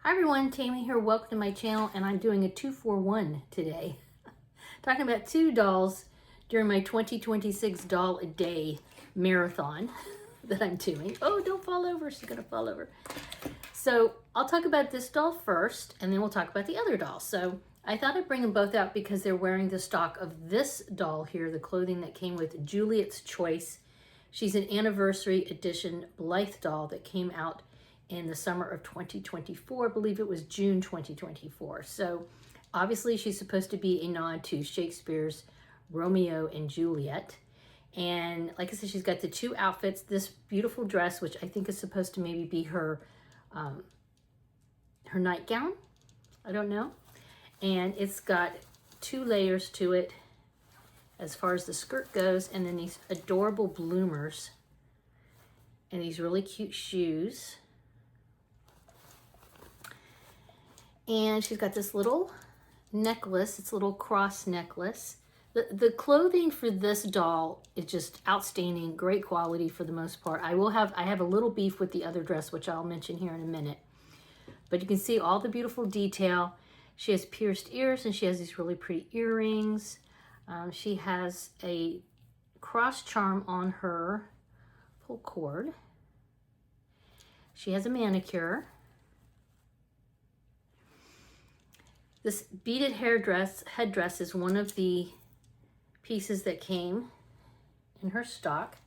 Hi everyone, Tammy here. Welcome to my channel, and I'm doing a 2-for-1 today. Talking about 2 dolls during my 2026 doll a day marathon that I'm doing. Oh, don't fall over. She's gonna fall over. So I'll talk about this doll first, and then we'll talk about the other doll. So I thought I'd bring them both out because they're wearing the stock of this doll here, the clothing that came with Juliet's Choice. She's an anniversary edition Blythe doll that came out in the summer of 2024. I believe it was June 2024. So obviously she's supposed to be a nod to Shakespeare's Romeo and Juliet. And like I said, she's got the 2 outfits, this beautiful dress, which I think is supposed to maybe be her nightgown. I don't know. And it's got 2 layers to it as far as the skirt goes, and then these adorable bloomers and these really cute shoes. And she's got this little necklace. It's a little cross necklace. The clothing for this doll is just outstanding, great quality for the most part. I have a little beef with the other dress, which I'll mention here in a minute. But you can see all the beautiful detail. She has pierced ears, and she has these really pretty earrings. She has a cross charm on her pull cord. She has a manicure. This beaded headdress is one of the pieces that came in her stock.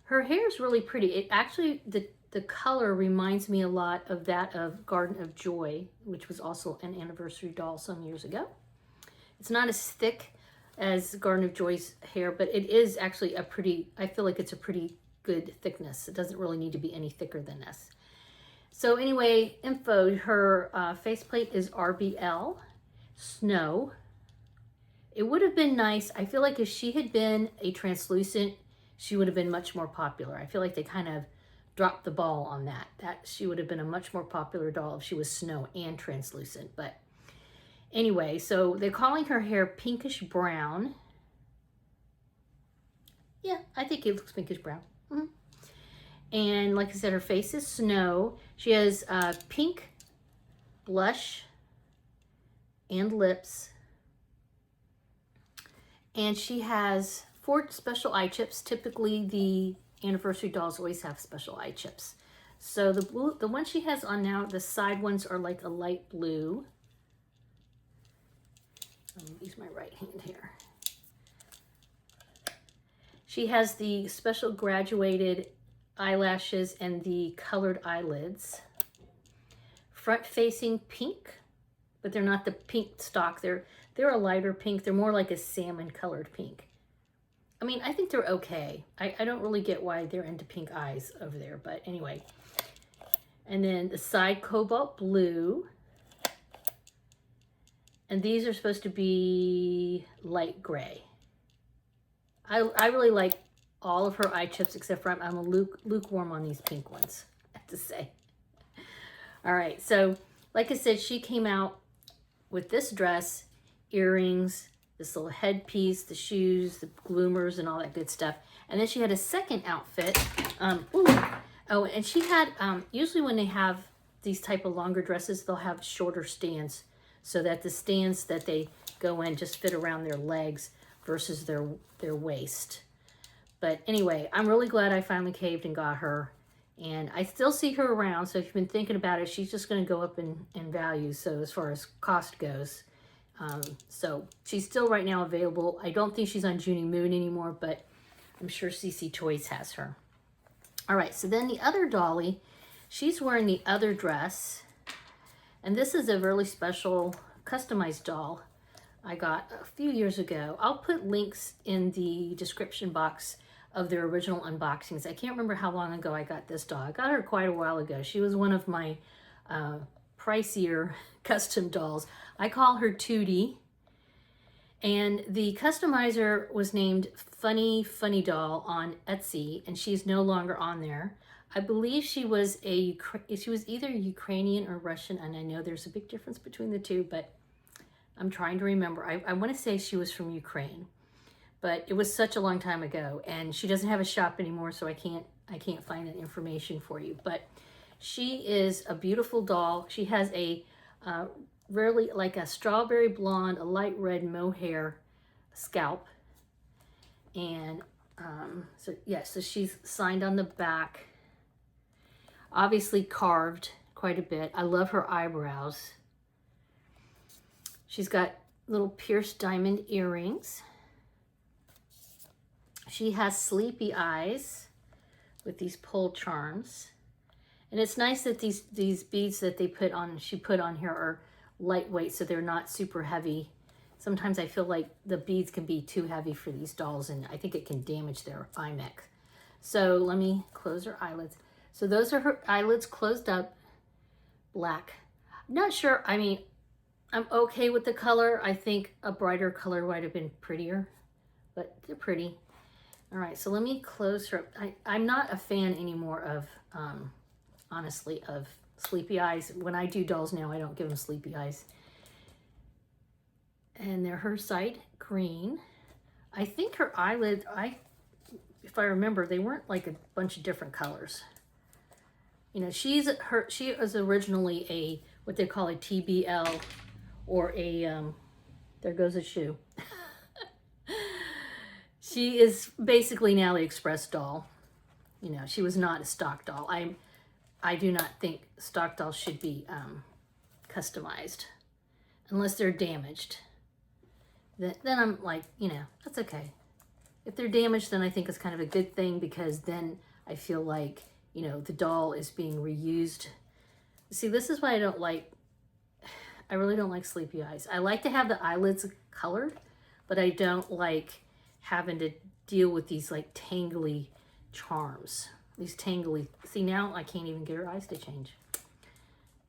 Her hair is really pretty. It actually, the color reminds me a lot of that of Garden of Joy, which was also an anniversary doll some years ago. It's not as thick as Garden of Joy's hair, but it is actually I feel like it's a pretty good thickness. It doesn't really need to be any thicker than this. So anyway, info, her faceplate is RBL, Snow. It would have been nice. I feel like if she had been a translucent, she would have been much more popular. I feel like they kind of dropped the ball on that. She would have been a much more popular doll if she was Snow and translucent. But anyway, so they're calling her hair pinkish brown. Yeah, I think it looks pinkish brown. And like I said, her face is Snow. She has pink blush and lips. And she has 4 special eye chips. Typically, the anniversary dolls always have special eye chips. So the one she has on now, the side ones are like a light blue. I'm going to use my right hand here. She has the special graduated eyelashes and the colored eyelids. Front facing pink, but they're not the pink stock. They're a lighter pink. They're more like a salmon colored pink. I mean, I think they're okay. I don't really get why they're into pink eyes over there, but anyway. And then the side cobalt blue. And these are supposed to be light gray. I really like all of her eye chips, except for I'm a lukewarm on these pink ones, I have to say. All right, so like I said, she came out with this dress, earrings, this little headpiece, the shoes, the bloomers, and all that good stuff. And then she had a second outfit. Oh, and she had, usually when they have these type of longer dresses, they'll have shorter stands so that the stands that they go in just fit around their legs versus their waist. But anyway, I'm really glad I finally caved and got her. And I still see her around, so if you've been thinking about it, she's just going to go up in value, so as far as cost goes. So she's still right now available. I don't think she's on Junie Moon anymore, but I'm sure CC Toys has her. All right, so then the other dolly, she's wearing the other dress. And this is a really special customized doll I got a few years ago. I'll put links in the description box of their original unboxings. I can't remember how long ago I got this doll. I got her quite a while ago. She was one of my pricier custom dolls. I call her Tudi. And the customizer was named Funny Doll on Etsy, and she's no longer on there. I believe she was either Ukrainian or Russian, and I know there's a big difference between the two, but I'm trying to remember. I want to say she was from Ukraine. But it was such a long time ago, and she doesn't have a shop anymore, so I can't find that information for you. But She is a beautiful doll. She has a really like a strawberry blonde, a light red mohair scalp. And so yeah, so she's signed on the back. Obviously carved quite a bit. I love her eyebrows. She's got little pierced diamond earrings. She has sleepy eyes with these pull charms. And it's nice that these beads that she put on here are lightweight, so they're not super heavy. Sometimes I feel like the beads can be too heavy for these dolls, and I think it can damage their eye neck. So let me close her eyelids. So those are her eyelids closed up, black. I'm not sure, I mean, I'm okay with the color. I think a brighter color might have been prettier, but they're pretty. All right, so let me close her up. I'm not a fan anymore of, honestly, of sleepy eyes. When I do dolls now, I don't give them sleepy eyes. And they're her side green. I think her eyelid, if I remember, they weren't like a bunch of different colors. You know, she was originally a, what they call a TBL, or a, there goes a shoe. She is basically now the Express doll. You know, she was not a stock doll. I do not think stock dolls should be customized unless they're damaged. Then I'm like, you know, that's okay. If they're damaged, then I think it's kind of a good thing, because then I feel like, you know, the doll is being reused. See, this is why I really don't like sleepy eyes. I like to have the eyelids colored, but I don't like having to deal with these like tangly charms. These tangly, see, now I can't even get her eyes to change.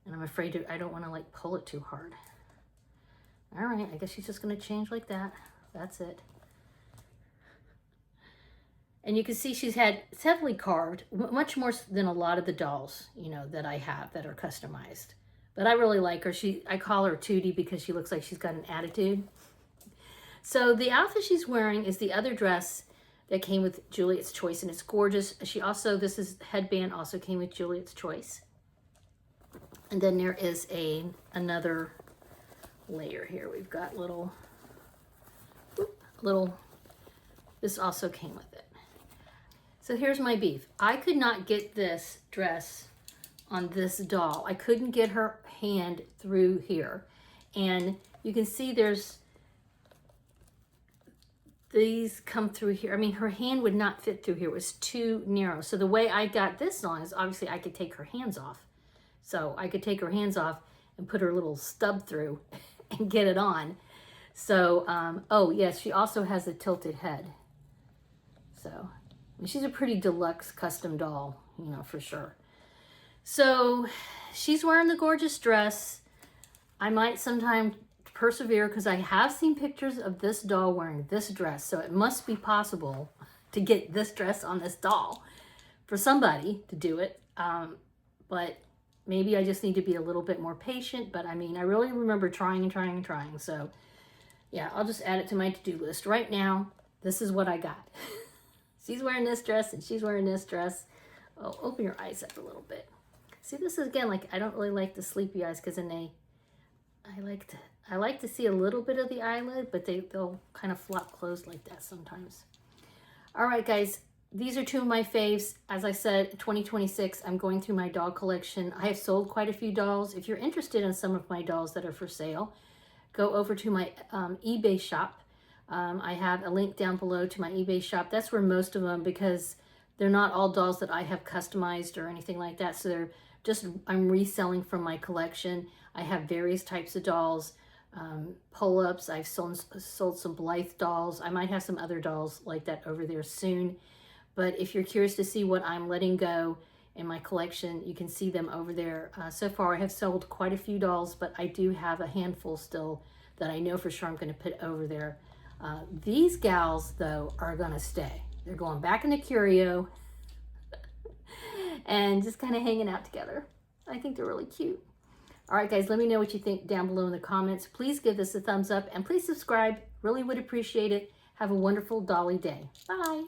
And I'm afraid I don't want to like pull it too hard. All right, I guess she's just gonna change like that. That's it. And you can see it's heavily carved, much more than a lot of the dolls, you know, that I have that are customized. But I really like her. I call her Tudi because she looks like she's got an attitude. So the outfit she's wearing is the other dress that came with Juliet's Choice, and it's gorgeous. This headband also came with Juliet's Choice. And then there is another layer here. We've got this also came with it. So here's my beef. I could not get this dress on this doll. I couldn't get her hand through here. And you can see these come through here. I mean, her hand would not fit through here. It was too narrow. So the way I got this on is obviously I could take her hands off. So I could take her hands off and put her little stub through and get it on. So, oh yes, she also has a tilted head. So, she's a pretty deluxe custom doll, you know, for sure. So, she's wearing the gorgeous dress. I might sometime persevere, because I have seen pictures of this doll wearing this dress. So, it must be possible to get this dress on this doll for somebody to do it. But maybe I just need to be a little bit more patient. But I mean, I really remember trying and trying and trying. So, yeah, I'll just add it to my to-do list. Right now, this is what I got. She's wearing this dress and she's wearing this dress. Oh, open your eyes up a little bit. See, this is again, like, I don't really like the sleepy eyes, because then I like to see a little bit of the eyelid, but they'll kind of flop closed like that sometimes. All right, guys, these are two of my faves. As I said, 2026, I'm going through my doll collection. I have sold quite a few dolls. If you're interested in some of my dolls that are for sale, go over to my eBay shop. I have a link down below to my eBay shop. That's where most of them, because they're not all dolls that I have customized or anything like that. So they're just, I'm reselling from my collection. I have various types of dolls, pull-ups. I've sold some Blythe dolls. I might have some other dolls like that over there soon. But if you're curious to see what I'm letting go in my collection, you can see them over there. So far, I have sold quite a few dolls, but I do have a handful still that I know for sure I'm going to put over there. These gals, though, are going to stay. They're going back into Curio and just kind of hanging out together. I think they're really cute. All right, guys, let me know what you think down below in the comments. Please give this a thumbs up and please subscribe. Really would appreciate it. Have a wonderful dolly day. Bye.